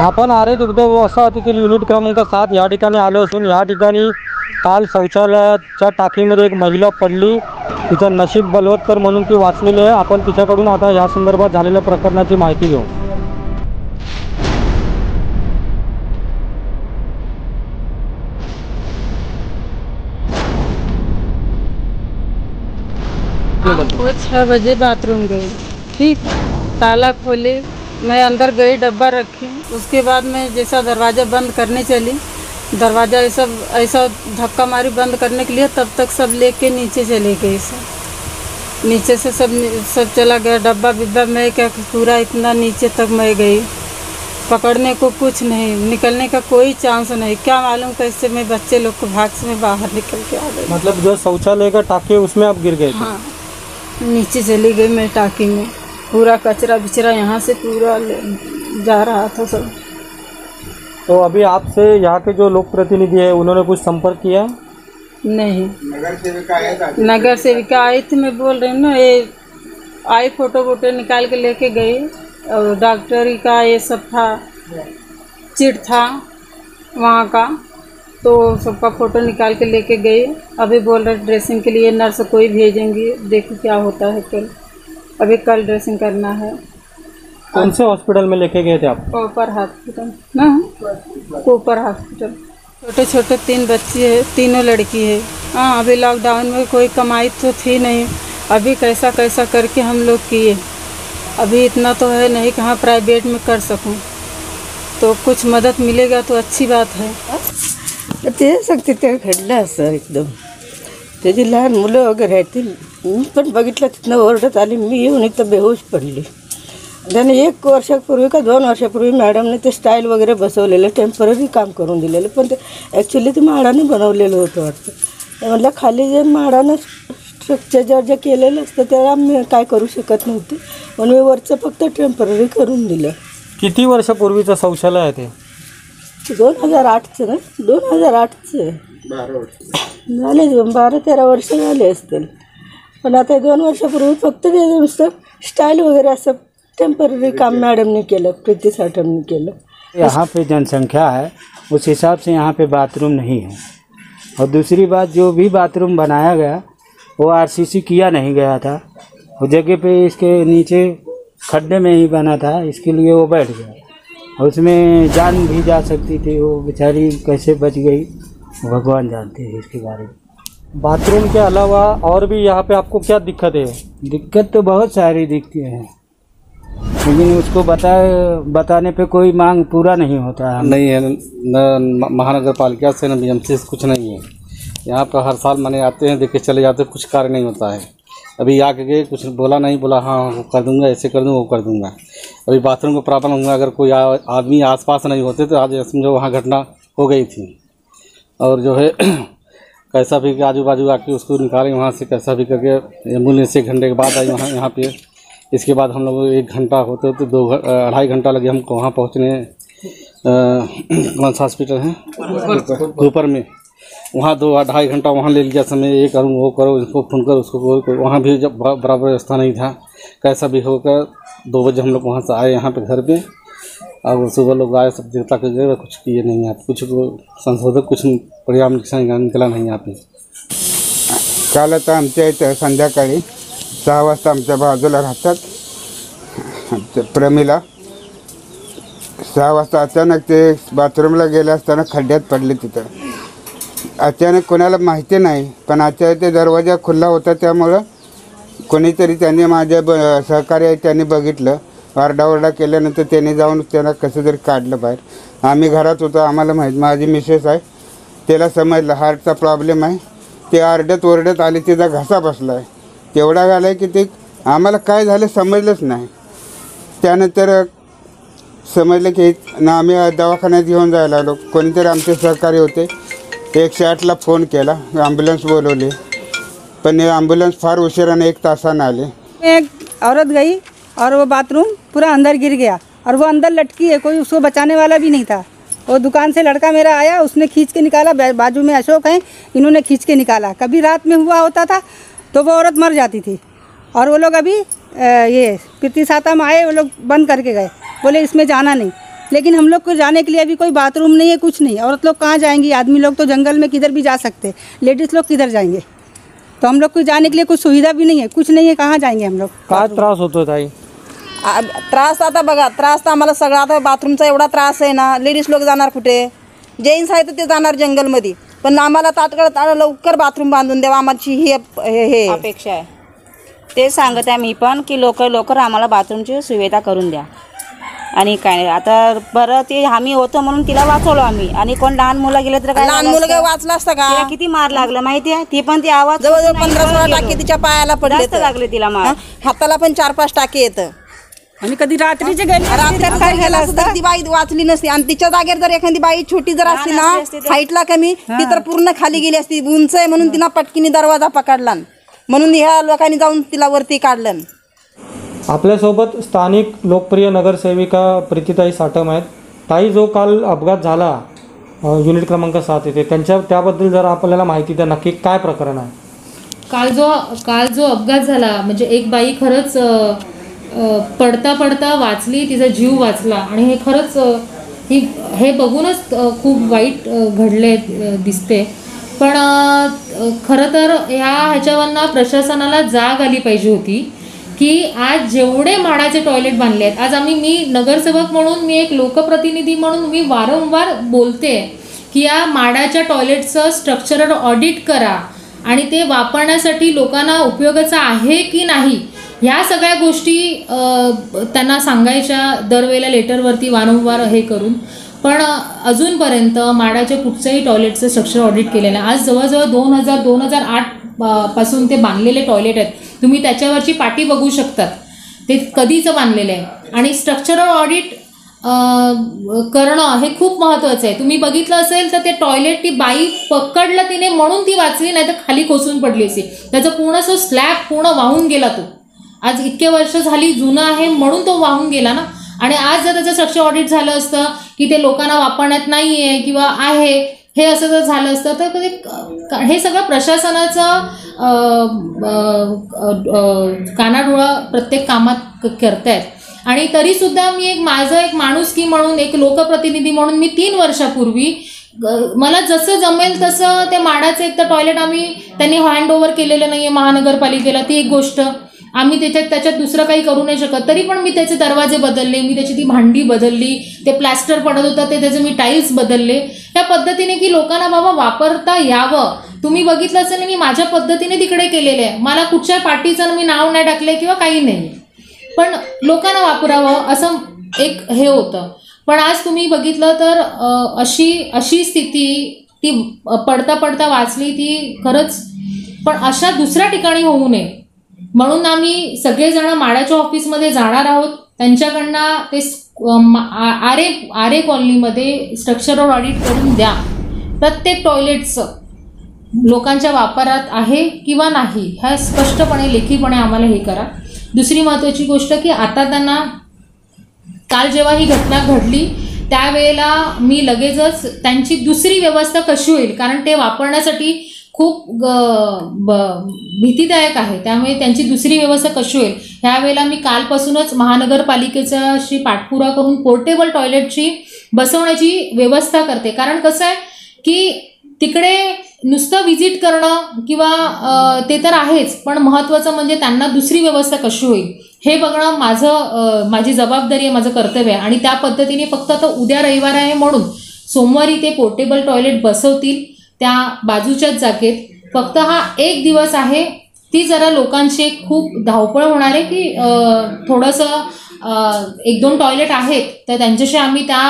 आपण आरे दुग्ध वसाहतीतील युनिट क्रमांक 7 या ठिकाणी आलो असून या ठिकाणी काल शौचालयाच्या टाकीमध्ये एक महिला पडली। तिचं नशीब बलवत्तर म्हणून ती वाचलेली आहे। आपण तिच्याकडून आता या संदर्भात झालेल्या प्रकरणाची माहिती घेऊ। वो 6 बजे बाथरूम गई, ठीक, ताला खोले, मैं अंदर गई, डब्बा रखी। उसके बाद मैं जैसा दरवाज़ा बंद करने चली, दरवाज़ा ऐसा धक्का मारी बंद करने के लिए, तब तक सब लेके नीचे चले गए। सब नीचे से सब चला गया, डब्बा बिब्बा मैं क्या पूरा इतना नीचे तक मैं गई। पकड़ने को कुछ नहीं, निकलने का कोई चांस नहीं। क्या मालूम कैसे मैं बच्चे लोग को भाग से मैं बाहर निकल के आ गई। मतलब जो शौचालय का टाकी है उसमें आप गिर गए थे? हाँ, नीचे चली गई मैं टाकी में। पूरा कचरा बिचरा यहाँ से पूरा जा रहा था सब। तो अभी आपसे यहाँ के जो लोक प्रतिनिधि है उन्होंने कुछ संपर्क किया? नहीं, नगर सेविका आई थी, मैं बोल रही हूँ ना, ये आई फोटो वोटो निकाल के लेके गई। और डॉक्टरी का ये सब था, चिट था वहाँ का, तो सबका फ़ोटो निकाल के लेके गई। अभी बोल रहे ड्रेसिंग के लिए नर्स कोई भेजेंगी, देखो क्या होता है कल। अभी कल ड्रेसिंग करना है। कौन से हॉस्पिटल में लेके गए थे आप? कोपर हॉस्पिटल ना, कोपर हॉस्पिटल। छोटे छोटे 3 बच्चे हैं, तीनों लड़की है। हाँ, अभी लॉकडाउन में कोई कमाई तो थी नहीं, अभी कैसा कैसा करके हम लोग किए। अभी इतना तो है नहीं कहाँ प्राइवेट में कर सकूं, तो कुछ मदद मिलेगा तो अच्छी बात है। ते सांगते ते घडलं असं एकदम। त्याची लहान मुलं वगैरे आहेत, मी पण बघितलं, तिथनं ओरडत आली, मी येऊन इथं बेहोश पडली। त्याने 1 वर्षापूर्वी का 2 वर्षापूर्वी मॅडमने ते स्टाईल वगैरे बसवलेलं, टेम्पररी काम करून दिलेलं, पण ते ॲक्च्युली ते म्हाडाने बनवलेलं होतं वाटतं। म्हटलं खाली जे म्हाडानं स्ट्रक्चर जे केलेलं असतं त्याला मी काय करू शकत नव्हते, म्हणून मी वरचं फक्त टेम्पररी करून दिलं। किती वर्षापूर्वीचं शौचालय आहे ते? 2008चं ना, 2008चं झाले, 12-13 वर्ष झाले असतील। पण आता 2 वर्षापूर्वी फक्त ते नुसतं स्टाईल वगैरे असं टेम्पररी काम मैडम ने किया, प्रीति साठम ने किया। यहाँ पे जनसंख्या है उस हिसाब से यहाँ पे बाथरूम नहीं है। और दूसरी बात, जो भी बाथरूम बनाया गया वो आरसीसी किया नहीं गया था, वो जगह पे इसके नीचे खड्डे में ही बना था, इसके लिए वो बैठ गया। उसमें जान भी जा सकती थी, वो बेचारी कैसे बच गई भगवान जानते हैं इसके बारे में। बाथरूम के अलावा और भी यहाँ पे आपको क्या दिक्कत है? दिक्कत तो बहुत सारी दिखती है, लेकिन उसको बताने पे कोई मांग पूरा नहीं होता है। नहीं है, न महानगर पालिका से न बीएमसी से कुछ नहीं है। यहाँ पर हर साल माने आते हैं, देख के चले जाते हैं, कुछ कार्य नहीं होता है। अभी आके गए, कुछ बोला नहीं, बोला हाँ वो कर दूंगा, ऐसे कर दूंगा, वो कर दूंगा। अभी बाथरूम का प्रॉब्लम होगा, अगर कोई आदमी आसपास नहीं होते तो आज समझो वहाँ घटना हो गई थी। और जो है कैसा भी आजू बाजू आके उसको निकालें वहाँ से, कैसा भी करके एम्बुलेंस 1 घंटे के बाद आई वहाँ पे। इसके बाद हम लोग 1 घंटा होते तो 2-2.5 घंटा लगे हमको वहाँ पहुँचने। कौन सा हॉस्पिटल है ऊपर में, वहाँ 2-2.5 घंटा वहाँ ले लिया समय। ये करूँ वो करो, इसको फोन करो, उसको वहाँ भी जब बराबर व्यवस्था नहीं था। कैसा भी होकर 2 बजे हम लोग वहाँ से आए यहाँ पे घर पे, और सुबह लोग आए, सब देवता के गए, कुछ किए नहीं यहाँ, कुछ संशोधक कुछ परिणाम निकला नहीं यहाँ पे। काल आता आमच्या इथं संध्याकाळी 6 वाजता आमच्या बाजूला राहतात प्रमिला, 6 वाजता अचानक ते बाथरूमला गेले असताना खड्ड्यात पडले। तिथं अचानक कोणाला माहिती नाही, पण अचानक ते दरवाजा खुला होता, त्यामुळं कोणीतरी त्यांनी माझ्या सहकारी आहे त्यांनी बघितलं, आरडाओरडा केल्यानंतर त्यांनी जाऊन त्यांना कसं तरी काढलं बाहेर। आम्ही घरात होतो, आम्हाला माहीत, माझी मिसेस आहे, त्याला समजलं हार्टचा प्रॉब्लेम आहे, ते आरडत ओरडत आले, तिचा घसा बसला आहे, तेवढा झाला की ते आम्हाला काय झालं समजलंच नाही। त्यानंतर समजलं की ना आम्ही दवाखान्यात घेऊन जायला आलो, कोणीतरी आमचे सहकारी होते, 108ला फोन केला, ॲम्ब्युलन्स बोलवली, पण ॲम्ब्युलन्स फार उशिराने 1 तासानं आले। एक औरत गई और वो बाथरूम पूरा अंदर गिर गया, और वो अंदर लटकी है, कोई उसको बचाने वाला भी नहीं था। वो दुकान से लड़का मेरा आया, उसने खींच के निकाला, बाजू में अशोक हैं, इन्होंने खींच के निकाला। कभी रात में हुआ होता था तो वो औरत मर जाती थी। और वो लोग अभी ये प्रीति सातम आए, वो लोग बंद करके गए, बोले इसमें जाना नहीं। लेकिन हम लोग को जाने के लिए अभी कोई बाथरूम नहीं है, कुछ नहीं। औरत लोग कहाँ जाएंगी? आदमी लोग तो जंगल में किधर भी जा सकते, लेडीज़ लोग किधर जाएंगे? तो हम लोग को जाने के लिए कुछ सुविधा भी नहीं है, कुछ नहीं है, कहाँ जाएंगे हम लोग? काय त्रास होतो ताई? त्रास आता बघा, त्रास तर आम्हाला सगळा आता बाथरूमचा एवढा त्रास आहे ना, लेडीज लोक जाणार कुठे? जेंट्स आहे तर ते जाणार जंगलमध्ये, पण आम्हाला तात्काळ लवकर बाथरूम बांधून द्यावा, आमची ही हे अपेक्षा आहे। ते सांगत आहे मी पण की लवकर आम्हाला बाथरूमची सुविधा करून द्या। आणि काय नाही आता बरं ते आम्ही होतो म्हणून तिला वाचवलो आम्ही, आणि कोण लहान मुलं गेले तर काय लहान मुलं काय वाचलं असतं तिला का? किती मार लागला माहिती आहे? ती पण ती आवाज जवळजवळ 15-16 टाके तिच्या पायाला पडले, जास्त लागले तिला मार। हाताला पण 4-5 टाके येतं। आणि कधी रात्रीचे गेले रात्रीत काय झालं असतं तर ती बाई वाचली नसती, आणि तिच्या जागेवर जर एखादी बाई छोटी जर असती ना, हाईटला कमी, ती तर पूर्ण खाली गेली असती। उंच आहे म्हणून तिनं पटकीने दरवाजा पकडला, म्हणून ह्या लोकांनी जाऊन तिला वरती काढलं। आपल्यासोबत स्थानिक लोकप्रिय नगरसेविका प्रीतीताई साटम आहेत। ताई, जो काल अपघात झाला युनिट क्रमांक 7 येथे, त्याबद्दल जर आपल्याला माहिती द्या, नक्की काय प्रकरण आहे? काल जो अपघात झाला म्हणजे एक बाई खरंच पडता पडता वाचली, तिचा जीव वाचला, आणि हे खरंच हे बघूनच खूप वाईट घडले दिसते। पण खरं तर ह्याच्यावरनं प्रशासनाला जाग आली पाहिजे होती की आज जेवढे म्हाडाचे टॉयलेट बांधले आहेत, आज मी नगरसेवक म्हणून, मी एक लोकप्रतिनिधी म्हणून मी वारंवार बोलते की या म्हाडाच्या टॉयलेटचं स्ट्रक्चरल ऑडिट करा आणि ते वापरण्यासाठी लोकांना उपयोगाचं आहे की नाही, ह्या सगळ्या गोष्टी त्यांना सांगायच्या दरवेळेला लेटरवरती वारंवार हे करून। पण अजूनपर्यंत म्हाडाच्या कुठच्याही टॉयलेटचं स्ट्रक्चर ऑडिट केलेलं आहे। आज जवळजवळ 2008 पासून ते बांधलेले टॉयलेट आहेत, तुम्ही त्याच्यावरची पाटी बघू शकतात, ते कधीचं बांधलेलं आहे। आणि स्ट्रक्चरल ऑडिट करणं हे खूप महत्त्वाचं आहे। तुम्ही बघितलं असेल तर ते टॉयलेट ती बाई पकडलं तिने म्हणून ती वाचली, नाही तर खाली कोसळून पडली असेल, त्याचा पूर्ण स्लॅब पूर्ण वाहून गेला। तो आज इतके वर्ष झाली जुनं आहे म्हणून तो वाहून गेला ना। आणि आज जर त्याचं स्ट्रक्चर ऑडिट झालं असतं की ते लोकांना वापरण्यात नाही आहे किंवा आहे, हे असं जर झालं असतं तर हे सगळं प्रशासनाचं कानाडोळा प्रत्येक कामात करतायत। आणि तरीसुद्धा मी माझं एक माणुसकी म्हणून, एक लोकप्रतिनिधी म्हणून मी 3 वर्षापूर्वी मला जसं जमेल तसं ते म्हाडाचं एक तर टॉयलेट त्यांनी हँडओव्हर केलेलं नाही आहे महानगरपालिकेला, ती एक गोष्ट। आम्ही त्याच्यात दुसरं काही करू नाही शकत, तरी पण मी त्याचे दरवाजे बदलले, मी त्याची ती भांडी बदलली, ते प्लॅस्टर पडत होतं त्याचे मी टाईल्स बदलले, त्या पद्धतीने की लोकांना बाबा वापरता यावं। तुम्ही बघितलं असेल मी माझ्या पद्धतीने तिकडे केलेलं आहे, मला कुठच्या पार्टीचं मी नाव नाही टाकले किंवा काही नाही, पण लोकांना वापरावं असं एक हे होतं। पण आज तुम्ही बघितलं तर अशी स्थिती, ती पडता पडता वाचली ती खरंच, पण अशा दुसऱ्या ठिकाणी होऊ नये म्हणून आम्ही सगळेजण म्हाडाच्या ऑफिसमध्ये जाणार आहोत, त्यांच्याकडनं ते आरे कॉलनीमध्ये स्ट्रक्चरल ऑडिट करून द्या, प्रत्येक टॉयलेटचं लोकांच्या वापरात आहे किंवा नाही ह्या स्पष्टपणे लेखीपणे आम्हाला हे करा। दुसरी महत्त्वाची गोष्ट की आता त्यांना काल जेव्हा ही घटना घडली त्यावेळेला मी लगेचच त्यांची दुसरी व्यवस्था कशी होईल, कारण ते वापरण्यासाठी खूप भीतीदायक आहे, त्यामुळे त्यांची दुसरी व्यवस्था कशी होईल ह्यावेळेला मी कालपासूनच महानगरपालिकेचाशी पाठपुरा करून पोर्टेबल टॉयलेटची बसवण्याची व्यवस्था करते। कारण कसं आहे की तिकडे नुसतं व्हिजिट करणं किंवा ते तर आहेच, पण महत्त्वाचं म्हणजे त्यांना दुसरी व्यवस्था कशी होईल हे बघणं माझी जबाबदारी आहे, माझं कर्तव्य आहे। आणि त्या पद्धतीने फक्त आता उद्या रविवार आहे म्हणून सोमवारी ते पोर्टेबल टॉयलेट बसवतील त्या बाजूच्याच जागेत। फक्त हा एक दिवस आहे, ती जरा लोकांची खूप धावपळ होणार आहे की थोडंसं 1-2 टॉयलेट आहेत तर त्यांच्याशी आम्ही त्या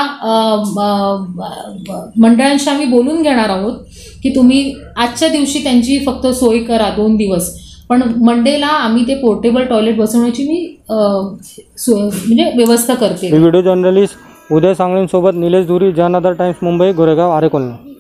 मंडळांशी आम्ही बोलून घेणार आहोत की तुम्ही आजच्या दिवशी त्यांची फक्त सोय करा 2 दिवस, पण मंडेला आम्ही ते पोर्टेबल टॉयलेट बसवण्याची मी म्हणजे व्यवस्था करते। व्हिडिओ जर्नलिस्ट उदय सांगळेंसोबत निलेश धुरी, जनआधार टाइम्स मुंबई, गोरेगाव, आरे कॉलनी।